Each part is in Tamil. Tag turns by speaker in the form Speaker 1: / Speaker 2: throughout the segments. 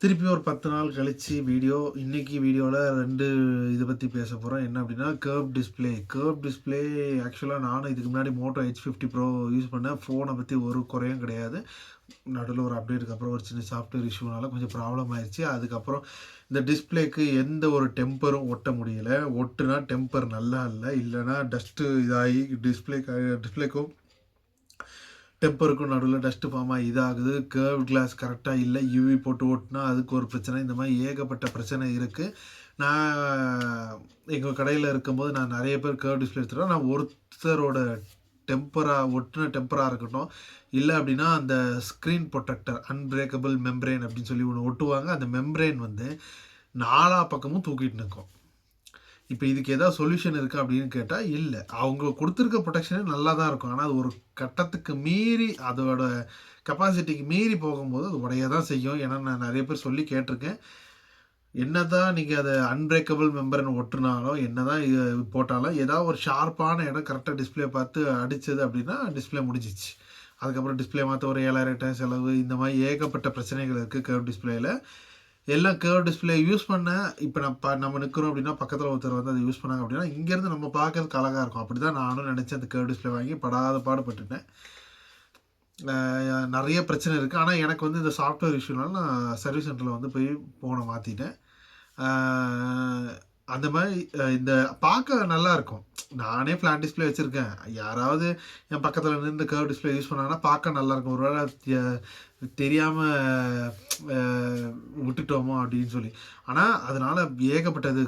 Speaker 1: திருப்பி ஒரு 10 நாள் கழிச்சு வீடியோ. இன்னைக்கு வீடியோல 2 இத பத்தி பேச போறோம். என்ன அப்டின்னா, கர்வ் டிஸ்ப்ளே. கர்வ் டிஸ்ப்ளே ஆக்சுவலா நானும் இதுக்கு முன்னாடி Moto H50 Pro யூஸ் பண்ணேன். ஃபோன பத்தி ஒரு குறையும் கிடையாது. நடுவுல ஒரு அப்டேட்டுக்கு அப்புறம் ஒரு சின்ன சாஃப்ட்வேர் இஷ்யூனால கொஞ்சம் ப்ராப்ளம் ஆயிருச்சு. அதுக்கப்புறம் இந்த டிஸ்ப்ளேக்கு எந்த ஒரு டெம்பரும் ஒட்ட முடியல. ஒட்டுனா டெம்பர் நல்லா இல்ல. இல்லன்னா டஸ்ட்டு இதாகி டிஸ்ப்ளேக்கும் டெம்பருக்கும் நடுவுல டஸ்ட் ஃபார்ம் ஆகி இதாகுது. கர்வ் கிளாஸ் கரெக்ட்டா இல்ல. யூவி போட்டு ஓட்டுனா அதுக்கு ஒரு பிரச்சனை. இந்த மாரி ஏகப்பட்ட பிரச்சனை இருக்கு. நான் எங்க கடையில இருக்கும்போது நான் நெறைய பேர் கர்வ் டிஸ்ப்ளே எடுத்துருக்கேன். நான் ஒருத்தரோட ஒட்டுன டெம்பரா இருக்கட்டும், இல்ல அப்டின்னா அந்த ஸ்க்ரீன் புரொடெக்டர் அன்பிரேக்கபிள் மெம்பரேன் அப்டின்னு சொல்லி ஒண்ணு ஒட்டுவாங்க. அந்த மெம்பரேன் வந்து நாலா பக்கமும் தூக்கிட்டு நிக்கும். இப்ப இதுக்கு ஏதாவது சொல்யூஷன் இருக்கா அப்படின்னு கேட்டா, இல்ல. அவங்க குடுத்திருக்க புரொடெக்ஷனே நல்லா தான் இருக்கும். ஆனா, அது ஒரு கட்டத்துக்கு மீறி அதோட கெப்பாசிட்டிக்கு மீறி போகும்போது அது உடைய தான் செய்யும். ஏன்னா, நான் நெறைய பேர் சொல்லி கேட்டுருக்கேன். என்னதான் நீங்க அத அன்பிரேக்கபிள் மெம்பர்ன்னு ஒட்டுனாலும், என்னதான் போட்டாலும், ஏதாவது ஒரு ஷார்ப்பான இடம் கரெக்ட்டா டிஸ்ப்ளே பார்த்து அடிச்சது அப்படின்னா, டிஸ்ப்ளே முடிஞ்சிச்சு. அதுக்கப்புறம் டிஸ்ப்ளே மாத்த ஒரு 7,000 டைம் செலவு. இந்த மாரி ஏகப்பட்ட பிரச்சனைகள் இருக்கு கர்வ் டிஸ்ப்ளேல. எல்லாம் கர்வ் டிஸ்ப்ளே யூஸ் பண்ணேன். இப்ப நம்ம நிக்கிறோம் அப்படின்னா, பக்கத்துல ஒருத்தர் வந்து அத யூஸ் பண்ணாங்க அப்படின்னா, இங்கேருந்து நம்ம பார்க்கறதுக்கு அழகா இருக்கும். அப்படிதான் நானும் நெனச்சேன் அந்த கர்வ் டிஸ்ப்ளே வாங்கி படாத பாடுபட்டுட்டேன். நெறைய பிரச்சனை இருக்கு. ஆனா எனக்கு வந்து இந்த சாஃப்ட்வேர் இஷ்யூனால நான் சர்வீஸ் சென்டர்ல வந்து போய் ஃபோன மாத்திட்டேன். ஆ அந்த மாரி இந்த பார்க்க நல்லாருக்கும். நானே ஃப்ளாட் டிஸ்ப்ளே வச்சிருக்கேன். யாராவது என் பக்கத்துல நின்னு கர்வ் டிஸ்ப்ளே யூஸ் பண்ணாங்கன்னா பார்க்க நல்லாருக்கும். ஒரு வேள தெரியாம அ விட்டுட்டோமோ அப்படின்னு சொல்லி. ஆனா, அதனால ஏகப்பட்டது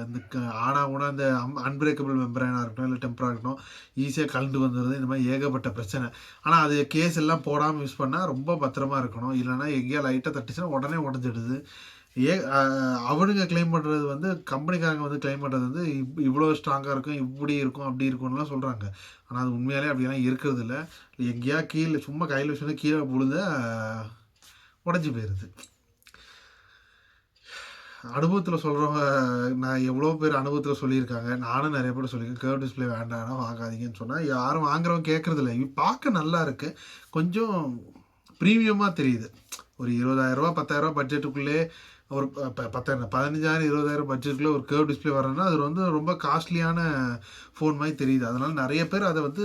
Speaker 1: இந்த ஆனா ஊனா இந்த அன்பிரேக்கபிள் மெம்பரேனா இருக்கட்டும், இல்ல டெம்பரா இருக்கட்டும், ஈஸியா கழண்டு வந்துருது. இந்த மாரி ஏகப்பட்ட பிரச்சனை. ஆனா, அது கேஸ் எல்லாம் போடாம யூஸ் பண்ணா ரொம்ப பத்திரமா இருக்கணும். இல்லன்னா எங்கேயா லைட்டா தட்டுச்சுன்னா உடனே உடைஞ்சிடுது. ஏ அ அவனுங்க கிளைம் பண்றது வந்து கம்பெனிக்காரங்க வந்து கிளைம் பண்றது வந்து இவ்ளோ ஸ்ட்ராங்கா இருக்கும், இப்படி இருக்கும், அப்படி இருக்கும்லாம் சொல்றாங்க. ஆனா, அது உண்மையாலே அப்படிலாம் இருக்கிறதில்ல. எங்கேயா கீழ சும்மா கையில வச்சோனே கீழ விழுந்தா உடைஞ்சு போயிருது. அனுபவத்தில சொல்றவங்க நான் எவ்வளோ பேர் அனுபவத்தில சொல்லியிருக்காங்க. நானும் நெறைய பேர் சொல்லியிருக்கேன். கர்வ் டிஸ்ப்ளே வேண்டாம்னா வாங்காதீங்கன்னு சொன்னா, யாரும் வாங்குறவங்க கேட்கறதில்ல. பார்க்க நல்லா இருக்கு. கொஞ்சம் பிரீமியமா தெரியுது. ஒரு ரூ. 20,000 ரூ. 10,000 பட்ஜெட்டுக்குள்ளே ஒரு 10,000 15,000 20,000 பட்ஜெட்குள்ள ஒரு கர்வ் டிஸ்ப்ளே வரணும்னா, அது வந்து ரொம்ப காஸ்ட்லியான ஃபோன் மாரி தெரியுது. அதனால நெறைய பேர் அத வந்து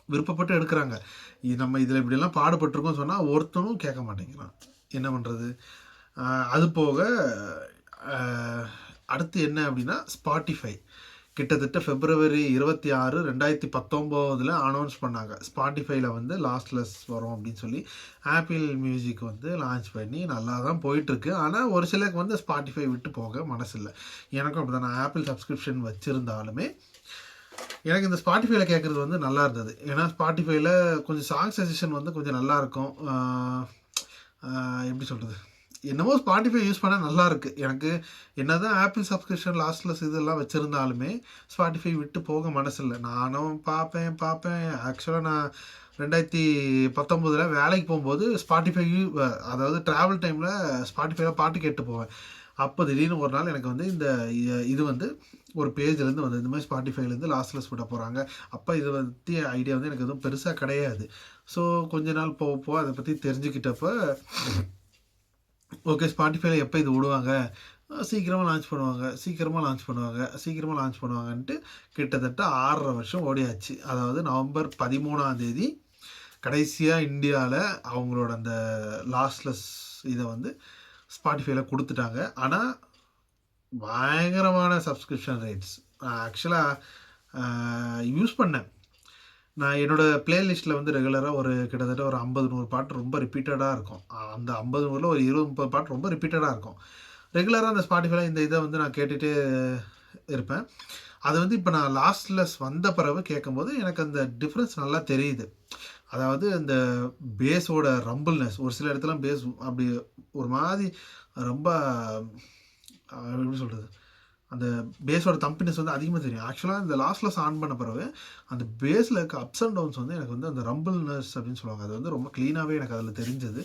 Speaker 1: விருப்பப்பட்டு எடுக்குறாங்க. நம்ம இதில இப்படியெல்லாம் பாடுபட்டுருக்கோம்னு சொன்னா, ஒருத்தனும் கேட்க மாட்டேங்கிறான். என்ன பண்றது? அ அது போக அ அடுத்து என்ன அப்படின்னா, Spotify. கிட்டத்தட்ட பிப்ரவரி 26, 2019ல அனௌன்ஸ் பண்ணாங்க. Spotifyல வந்து லாஸ்ட்லெஸ் வரும் அப்படின்னு சொல்லி. ஆப்பிள் மியூசிக் வந்து லான்ச் பண்ணி நல்லா தான் போயிட்டுருக்கு. ஆனா, ஒரு சிலருக்கு வந்து Spotify விட்டு போக மனசில்ல. எனக்கும் அப்படிதான். நான் ஆப்பிள் சப்ஸ்கிரிப்ஷன் வச்சிருந்தாலுமே, எனக்கு இந்த Spotifyல கேட்கறது வந்து நல்லா இருந்தது. ஏன்னா, Spotifyல கொஞ்சம் சாங் சஜஷன் வந்து கொஞ்சம் நல்லாருக்கும். அ எப்படி சொல்றது? என்னமோ Spotify யூஸ் பண்ண நல்லாருக்கு. எனக்கு என்னதான் ஆப்பிள் சப்ஸ்கிரிப்ஷன் லாஸ்ட்லெஸ் இதெல்லாம் வச்சிருந்தாலுமே, Spotify விட்டு போக மனசில்ல. நானும் பார்ப்பேன். ஆக்சுவலா நான் 2019ல வேலைக்கு போம்போது Spotify அதாவது டிராவல் டைம்ல Spotifyல பாட்டு கேட்டு போவேன். அப்ப திடீர்னு ஒரு நாள் எனக்கு வந்து இந்த இது வந்து ஒரு பேஜ்லேருந்து வந்தது. இந்த மாரி Spotifyலேருந்து லாஸ்ட்லெஸ் விட போறாங்க. அப்ப இத பத்தி ஐடியா வந்து எனக்கு எதுவும் பெருசா கிடையாது. ஸோ கொஞ்ச நாள் போக அத பத்தி தெரிஞ்சுக்கிட்டப்ப ஓகே. Spotifyல எப்ப இது விடுவாங்க? சீக்கிரமா லான்ச் பண்ணுவாங்கன்ட்டு கிட்டத்தட்ட 6 1/2 வருஷம் ஓடியாச்சு. அதாவது நவம்பர் 13ஆம் தேதி கடைசியா இந்தியால அவங்களோட அந்த லாஸ்ட்லெஸ் இத வந்து Spotifyல குடுத்துட்டாங்க. ஆனா, பயங்கரமான சப்ஸ்கிரிப்ஷன் ரேட்ஸ். ஆக்சுவலா அ யூஸ் பண்ணேன். நான் என்னோட பிளேலிஸ்ட்ல வந்து ரெகுலரா ஒரு கிட்டத்தட்ட ஒரு 50, 100 பாட்டு ரொம்ப ரிப்பீட்டடா இருக்கும். அந்த 50, 100ல ஒரு 20, 30 பாட்டு ரொம்ப ரிப்பீட்டடா இருக்கும். ரெகுலரா அந்த Spotifyல இந்த இத வந்து நான் கேட்டுட்டே இருப்பேன். அது வந்து இப்ப நான் லாஸ்ட்லெஸ் வந்த பிறகு கேட்கும்போது, எனக்கு அந்த டிஃபரன்ஸ் நல்லா தெரியுது. அதாவது அந்த பேஸோட ரம்பிள்னஸ் ஒரு சில இடத்துல பேஸ் அப்படி ஒரு மாரி ரொம்ப எப்படி சொல்றது? அந்த பேஸோட தம்பினஸ் வந்து அதிகமா தெரியும். ஆக்சுவலா இந்த லாஸ்ட்லெஸ் ஆன் பண்ண பிறகு, அந்த பேஸ்ல இருக்க அப்ஸ் அண்ட் டவுன்ஸ் வந்து எனக்கு வந்து அந்த ரம்பிள்னஸ் அப்படின்னு சொல்லுவாங்க. அது வந்து ரொம்ப கிளீனாவே எனக்கு அதில தெரிஞ்சது.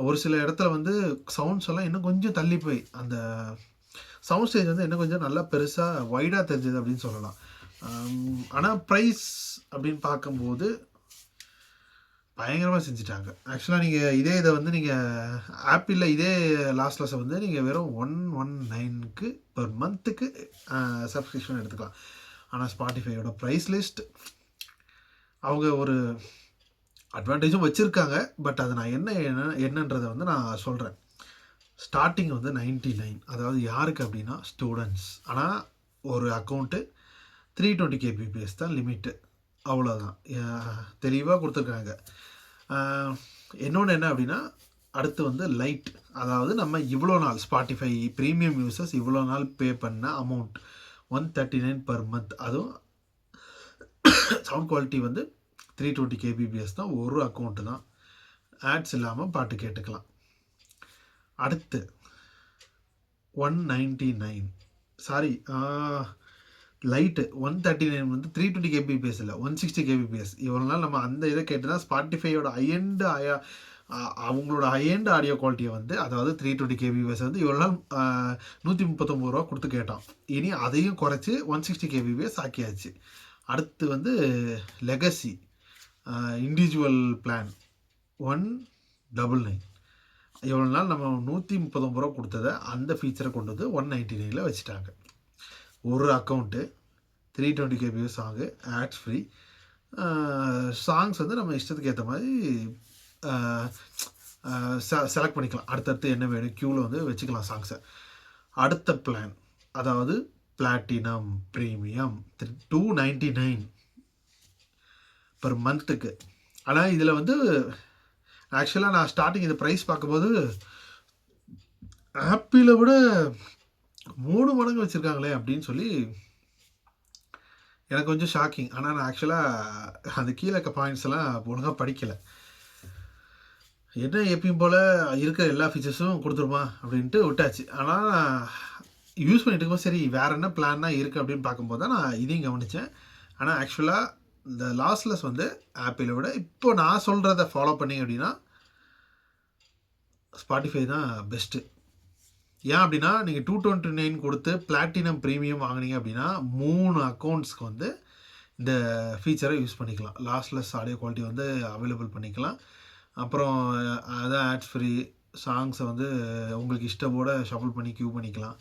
Speaker 1: ஒரு சில இடத்துல வந்து சவுண்ட்ஸ் எல்லாம் இன்னும் கொஞ்சம் தள்ளி போய், அந்த சவுண்ட் ஸ்டேஜ் வந்து இன்னும் கொஞ்சம் நல்லா பெருசா வைடா தெரிஞ்சது அப்படின்னு சொல்லலாம். ஆனா பிரைஸ் அப்படின்னு பார்க்கும்போது பயங்கரமாக செஞ்சுட்டாங்க. ஆக்சுவலாக நீங்கள் இதே இதை வந்து நீங்கள் ஆப்பிளில் இதே லாஸ்ட்லெஸ்ஸை வந்து நீங்கள் வெறும் 119க்கு பெர் மந்த்துக்கு சப்ஸ்கிரிப்ஷன் எடுத்துக்கலாம். ஆனால் ஸ்பாட்டிஃபையோட ப்ரைஸ் லிஸ்ட் அவங்க ஒரு அட்வான்டேஜும் வச்சுருக்காங்க. பட் அது நான் என்னன்றதை வந்து நான் சொல்கிறேன். ஸ்டார்டிங் வந்து 99, அதாவது யாருக்கு அப்படின்னா ஸ்டூடெண்ட்ஸ். ஆனால் ஒரு அக்கௌண்ட்டு 320 kbps தான் லிமிட்டு, அவ்வளோதான். தெளிவாக கொடுத்துருக்காங்க. இன்னொன்று என்ன அப்படின்னா, அடுத்து வந்து லைட், அதாவது நம்ம இவ்வளோ நாள் ஸ்பாட்டிஃபை ப்ரீமியம் யூசர்ஸ் இவ்வளோ நாள் பே பண்ண அமௌண்ட் 139 பர் மந்த். அதுவும் சவுண்ட் குவாலிட்டி வந்து 320 kbps தான், ஒரு அக்கௌண்ட்டு தான், ஆட்ஸ் இல்லாமல் பாட்டு கேட்டுக்கலாம். அடுத்து 199, சாரி லைட்டு 139 வந்து 320 kbps இல்லை, 160 kbps. இவ்வளோ நாள் நம்ம அந்த இதை கேட்டு தான் ஸ்பாட்டிஃபையோட ஹையெண்டு அவங்களோட ஹையெண்ட் ஆடியோ குவாலிட்டியை வந்து, அதாவது 320 kbps வந்து இவ்வளோ நாள் 139 ரூபா கொடுத்து கேட்டோம். இனி அதையும் குறைச்சி 160 kbps ஆக்கியாச்சு. அடுத்து வந்து லெகசி இண்டிவிஜுவல் பிளான் 199. இவ்வளோ நாள் நம்ம 139 ரூபா கொடுத்ததை அந்த ஃபீச்சரை கொண்டு வந்து 199ல் வச்சுட்டாங்க. ஒரு account 320 kbps song, ads free. Songs வந்து நம்ம இஷ்டத்துக்கு ஏற்ற மாதிரி செலக்ட் பண்ணிக்கலாம். அடுத்தடுத்து என்ன வேணும் க்யூவில் வந்து வச்சுக்கலாம் சாங்ஸை. அடுத்த பிளான், அதாவது பிளாட்டினம் ப்ரீமியம் 299 பர் மந்த்துக்கு. ஆனால் இதில் வந்து ஆக்சுவலாக நான் ஸ்டார்டிங் இந்த ப்ரைஸ் பார்க்கும்போது ஆப்பிளை விட 3 மடங்கு வச்சுருக்காங்களே அப்படின்னு சொல்லி எனக்கு கொஞ்சம் ஷாக்கிங். ஆனால் நான் ஆக்சுவலாக அந்த கீழே இருக்க பாயிண்ட்ஸ் எல்லாம் ஒழுங்காக படிக்கலை. என்ன எப்பயும் போல் இருக்கிற எல்லா ஃபீச்சர்ஸும் கொடுத்துருமா அப்படின்ட்டு விட்டாச்சு. ஆனால் யூஸ் பண்ணிட்டு இருக்கும்போது சரி வேறு என்ன பிளான்னா இருக்குது அப்படின்னு பார்க்கும்போது தான் நான் இதையும் கவனித்தேன். ஆனால் ஆக்சுவலாக இந்த லாஸ்ட்லெஸ் வந்து ஆப்பிளை விட இப்போ நான் சொல்கிறத ஃபாலோ பண்ணிங்க அப்படின்னா ஸ்பாட்டிஃபை தான் பெஸ்ட்டு. ஏன் அப்படின்னா நீங்கள் 229 கொடுத்து பிளாட்டினம் ப்ரீமியம் வாங்கினீங்க அப்படின்னா 3 அக்கௌண்ட்ஸ்க்கு வந்து இந்த ஃபீச்சரை யூஸ் பண்ணிக்கலாம். லாஸ்ட்லெஸ் ஆடியோ குவாலிட்டி வந்து அவைலபிள் பண்ணிக்கலாம். அப்புறம் அதான் ஆட்ஸ் ஃப்ரீ, சாங்ஸை வந்து உங்களுக்கு இஷ்டப்போட ஷஃபிள் பண்ணி க்யூ பண்ணிக்கலாம்.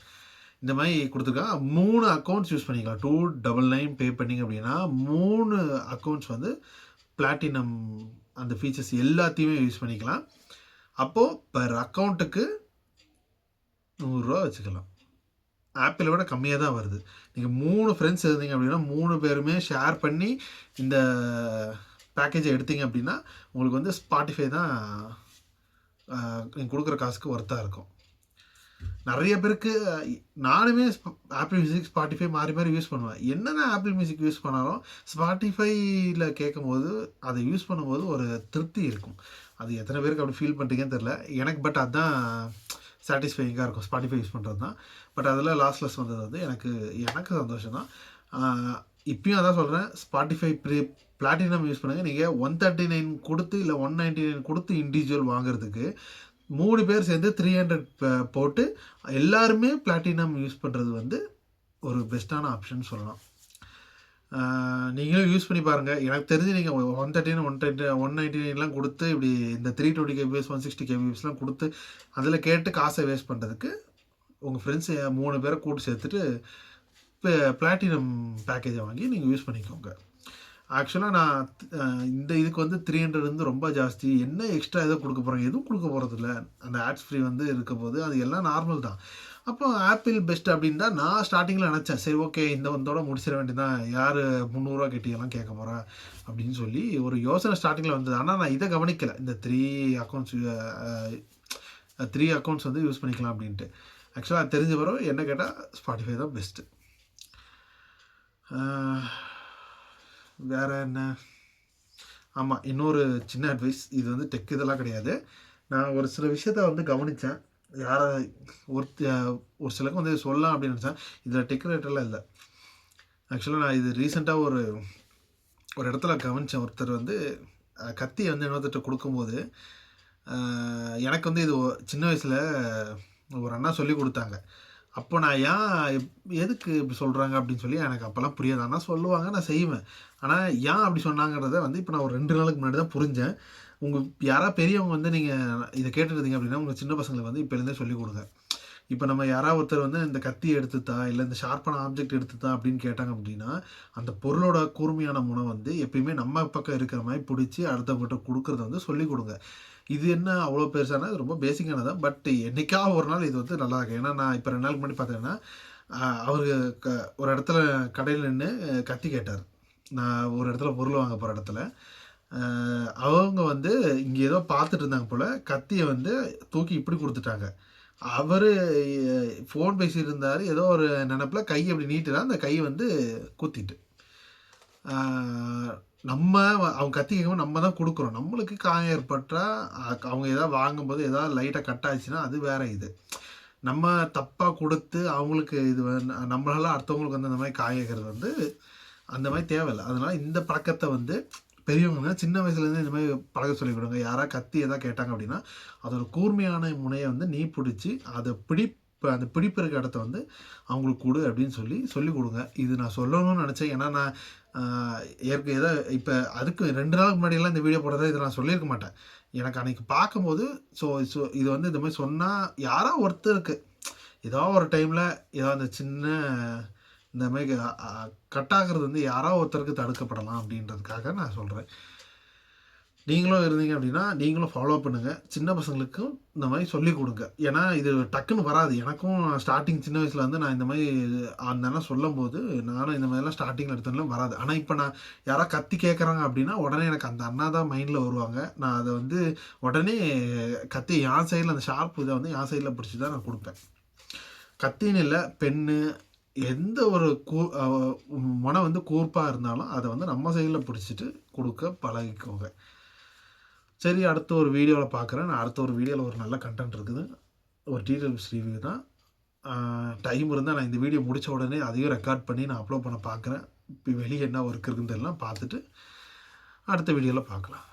Speaker 1: இந்த மாதிரி கொடுத்துருக்காங்க. 3 அக்கௌண்ட்ஸ் யூஸ் பண்ணிக்கலாம். 299 பே பண்ணிங்க அப்படின்னா 3 அக்கௌண்ட்ஸ் வந்து பிளாட்டினம் அந்த ஃபீச்சர்ஸ் எல்லாத்தையுமே யூஸ் பண்ணிக்கலாம். அப்போது பர் அக்கௌண்ட்டுக்கு 100 ரூபா வச்சுக்கலாம். ஆப்பிளை விட கம்மியாக தான் வருது. நீங்கள் 3 ஃப்ரெண்ட்ஸ் இருந்தீங்க அப்படின்னா 3 பேருமே ஷேர் பண்ணி இந்த பேக்கேஜை எடுத்தீங்க அப்படின்னா உங்களுக்கு வந்து ஸ்பாட்டிஃபை தான் நீங்கள் கொடுக்குற காசுக்கு ஒர்த்தாக இருக்கும். நிறைய பேருக்கு நானுமே ஆப்பிள் மியூசிக் ஸ்பாட்டிஃபை மாறி மாறி யூஸ் பண்ணுவேன். என்னென்ன ஆப்பிள் மியூசிக் யூஸ் பண்ணாலும் ஸ்பாட்டிஃபைல கேட்கும்போது அதை யூஸ் பண்ணும்போது ஒரு திருப்தி இருக்கும். அது எத்தனை பேருக்கு அப்படி ஃபீல் பண்ணுறீங்கன்னு தெரில எனக்கு. பட் அதுதான் சாட்டிஸ்ஃபைங்காக இருக்கும் ஸ்பாட்டிஃபை யூஸ் பண்ணுறது தான். பட் அதில் லாஸ்ட்லெஸ் வந்தது வந்து எனக்கு சந்தோஷம் தான். இப்பயும் அதான் சொல்கிறேன், ஸ்பாட்டிஃபை பிளாட்டினம் யூஸ் பண்ணுங்கள். நீங்கள் 139 கொடுத்து இல்லை 199 கொடுத்து இண்டிவிஜுவல் வாங்குறதுக்கு 3 பேர் சேர்ந்து 300 போட்டு எல்லாருமே பிளாட்டினம் யூஸ் பண்ணுறது வந்து ஒரு பெஸ்ட்டான ஆப்ஷன் சொல்லலாம். நீங்களும் யூஸ் பண்ணி பாருங்கள். எனக்கு தெரிஞ்சு நீங்கள் 139 199லாம் கொடுத்து இப்படி இந்த 320 kbps 160 kbpsலாம் கொடுத்து அதில் கேட்டு காசை வேஸ்ட் பண்ணுறதுக்கு உங்கள் ஃப்ரெண்ட்ஸ் 3 பேரை கூட்டு சேர்த்துட்டு இப்போ பிளாட்டினம் பேக்கேஜை வாங்கி நீங்கள் யூஸ் பண்ணிக்கோங்க. ஆக்சுவலாக நான் இந்த இதுக்கு வந்து 300 வந்து ரொம்ப ஜாஸ்தி, என்ன எக்ஸ்ட்ரா எதோ கொடுக்க போகிறாங்க, எதுவும் கொடுக்க போகிறதில்ல. அந்த ஆட்ஸ் ஃப்ரீ வந்து இருக்க போது அது எல்லாம் நார்மல் தான். அப்போ ஆப்பிள் பெஸ்ட் அப்படின்னு தான் நான் ஸ்டார்டிங்கில் நினச்சேன். சரி ஓகே இந்த வந்தோட முடிச்சிட வேண்டியதான், யார் 300 ரூபா கட்டியெல்லாம் கேட்க போகிறா அப்படின்னு சொல்லி ஒரு யோசனை ஸ்டார்டிங்கில் வந்தது. ஆனால் நான் இதை கவனிக்கலை, இந்த 3 அக்கௌண்ட்ஸ் வந்து யூஸ் பண்ணிக்கலாம் அப்படின்ட்டு. ஆக்சுவலாக அது தெரிஞ்ச பிறகு என்ன கேட்டால் ஸ்பாட்டிஃபை தான் பெஸ்ட்டு. வேறு என்ன, ஆமாம் இன்னொரு சின்ன அட்வைஸ், இது வந்து டெக் இதெல்லாம் கிடையாது. நான் ஒரு சில விஷயத்த வந்து கவனித்தேன். யாரை ஒரு சிலருக்கு வந்து சொல்லலாம் அப்படின்னு நினச்சேன். இதில் டெக் ரேட்டெல்லாம் இல்லை. ஆக்சுவலாக நான் இது ரீசெண்டாக ஒரு இடத்துல கவனித்தேன். ஒருத்தர் வந்து கத்தி வந்து இன்னொருத்தர் கொடுக்கும்போது எனக்கு வந்து இது சின்ன வயசில் ஒரு அண்ணா சொல்லி கொடுத்தாங்க. அப்போ நான் எதுக்கு இப்படி சொல்கிறாங்க அப்படின்னு சொல்லி எனக்கு அப்போல்லாம் புரியாது. ஆனால் சொல்லுவாங்க, நான் செய்வேன். ஆனால் ஏன் அப்படி சொன்னாங்கிறத வந்து இப்போ நான் ஒரு 2 நாளுக்கு முன்னாடி தான் புரிஞ்சேன். உங்கள் யாராவது பெரியவங்க வந்து நீங்கள் இதை கேட்டுருந்தீங்க அப்படின்னா உங்கள் சின்ன பசங்களுக்கு வந்து இப்போலேருந்தே சொல்லிக் கொடுங்க. இப்போ நம்ம யாராவது ஒருத்தர் வந்து இந்த கத்தியை எடுத்துத்தா இல்லை இந்த ஷார்ப்பான ஆப்ஜெக்ட் எடுத்துத்தா அப்படின்னு கேட்டாங்க அப்படின்னா அந்த பொருளோட கூர்மையான முனை வந்து எப்பயுமே நம்ம பக்கம் இருக்கிற மாதிரி பிடிச்சி அடுத்தவங்ககிட்ட கொடுக்குறத வந்து சொல்லிக் கொடுங்க. இது என்ன அவ்வளோ பெருசானா இது ரொம்ப பேசிக்கானதான். பட் என்னைக்கா ஒரு நாள் இது வந்து நல்லா இருக்கு. ஏன்னா நான் இப்போ 2 நாளுக்கு முன்னாடி பார்த்தேன்னா அவரு ஒரு இடத்துல கடையில் நின்று கத்தி கேட்டார். நான் ஒரு இடத்துல பொருள் வாங்க போகிற இடத்துல அவங்க வந்து இங்கே ஏதோ பார்த்துட்டு இருந்தாங்க போல். கத்தியை வந்து தூக்கி இப்படி கொடுத்துட்டாங்க. அவர் ஃபோன் பேசிட்டு இருந்தார். ஏதோ ஒரு நினப்பில் கை அப்படி நீட்டுதான் அந்த கை வந்து குத்திட்டு நம்ம அவங்க கத்தி கேட்கும்போது நம்ம தான் கொடுக்குறோம். நம்மளுக்கு காயம் ஏற்பட்டால் அவங்க எதாவது வாங்கும்போது எதாவது லைட்டாக கட் ஆச்சுன்னா அது வேறு. இது நம்ம தப்பாக கொடுத்து அவங்களுக்கு இது நம்மளால அடுத்தவங்களுக்கு வந்து அந்த மாதிரி காயக்கிறது வந்து அந்த மாதிரி தேவையில்லை. அதனால் இந்த பழக்கத்தை வந்து பெரியவங்க சின்ன வயசுலேருந்து இந்த மாதிரி பழக சொல்லிக் கொடுங்க. யாராவது கத்தி எதாவது கேட்டாங்க அப்படின்னா அதோட கூர்மையான முனையை வந்து நீ பிடிச்சி அதை அந்த பிடிப்பு இருக்க இடத்த வந்து அவங்களுக்கு கொடு அப்படின்னு சொல்லிக் கொடுங்க. இது நான் சொல்லணும்னு நினச்சேன். ஏன்னா நான் இப்போ அதுக்கு 2 நாளுக்கு முன்னாடியெல்லாம் இந்த வீடியோ போடுறதை இதை நான் சொல்லியிருக்க மாட்டேன். எனக்கு அன்றைக்கி பார்க்கும்போது ஸோ இது வந்து இந்த மாதிரி சொன்னால் யாராவது ஒருத்தருக்கு ஏதாவது ஒரு டைமில் ஏதாவது அந்த சின்ன இந்த மாதிரி கட் ஆகிறது வந்து யாராவது ஒருத்தருக்கு தடுக்கப்படலாம் அப்படின்றதுக்காக நான் சொல்கிறேன். நீங்களும் இருந்தீங்க அப்படின்னா நீங்களும் ஃபாலோ பண்ணுங்கள். சின்ன பசங்களுக்கும் இந்த மாதிரி சொல்லிக் கொடுங்க. ஏன்னா இது டக்குன்னு வராது. எனக்கும் ஸ்டார்டிங் சின்ன வயசில் வந்து நான் இந்த மாதிரி அந்த அண்ணன் சொல்லும் போது நானும் இந்த மாதிரிலாம் ஸ்டார்டிங்கில் எடுத்ததுலாம் வராது. ஆனால் இப்போ நான் யாராவது கத்தி கேட்குறாங்க அப்படின்னா உடனே எனக்கு அந்த அண்ணா தான் மைண்டில் வருவாங்க. நான் அதை வந்து உடனே கத்தி என் சைடில் அந்த ஷார்ப் இதை வந்து என் சைடில் பிடிச்சி தான் நான் கொடுப்பேன். கத்தின்னு இல்லை, பென்னு எந்த ஒரு முனை வந்து கூர்ப்பாக இருந்தாலும் அதை வந்து நம்ம சைடில் பிடிச்சிட்டு கொடுக்க பழகிக்கோங்க. சரி, அடுத்த ஒரு வீடியோவில் பார்க்குறேன். நான் அடுத்த ஒரு வீடியோவில் ஒரு நல்ல கண்டென்ட் இருக்குது. ஒரு டீட்டெயில்ஸ் ரிவ்யூ தான். டைம் இருந்தால் நான் இந்த வீடியோ முடித்த உடனே அதையும் ரெக்கார்ட் பண்ணி நான் அப்லோட் பண்ண பார்க்குறேன். இப்போ வெளியே என்ன ஒர்க் இருக்குன்னு எல்லாம் பார்த்துட்டு அடுத்த வீடியோவில் பார்க்கலாம்.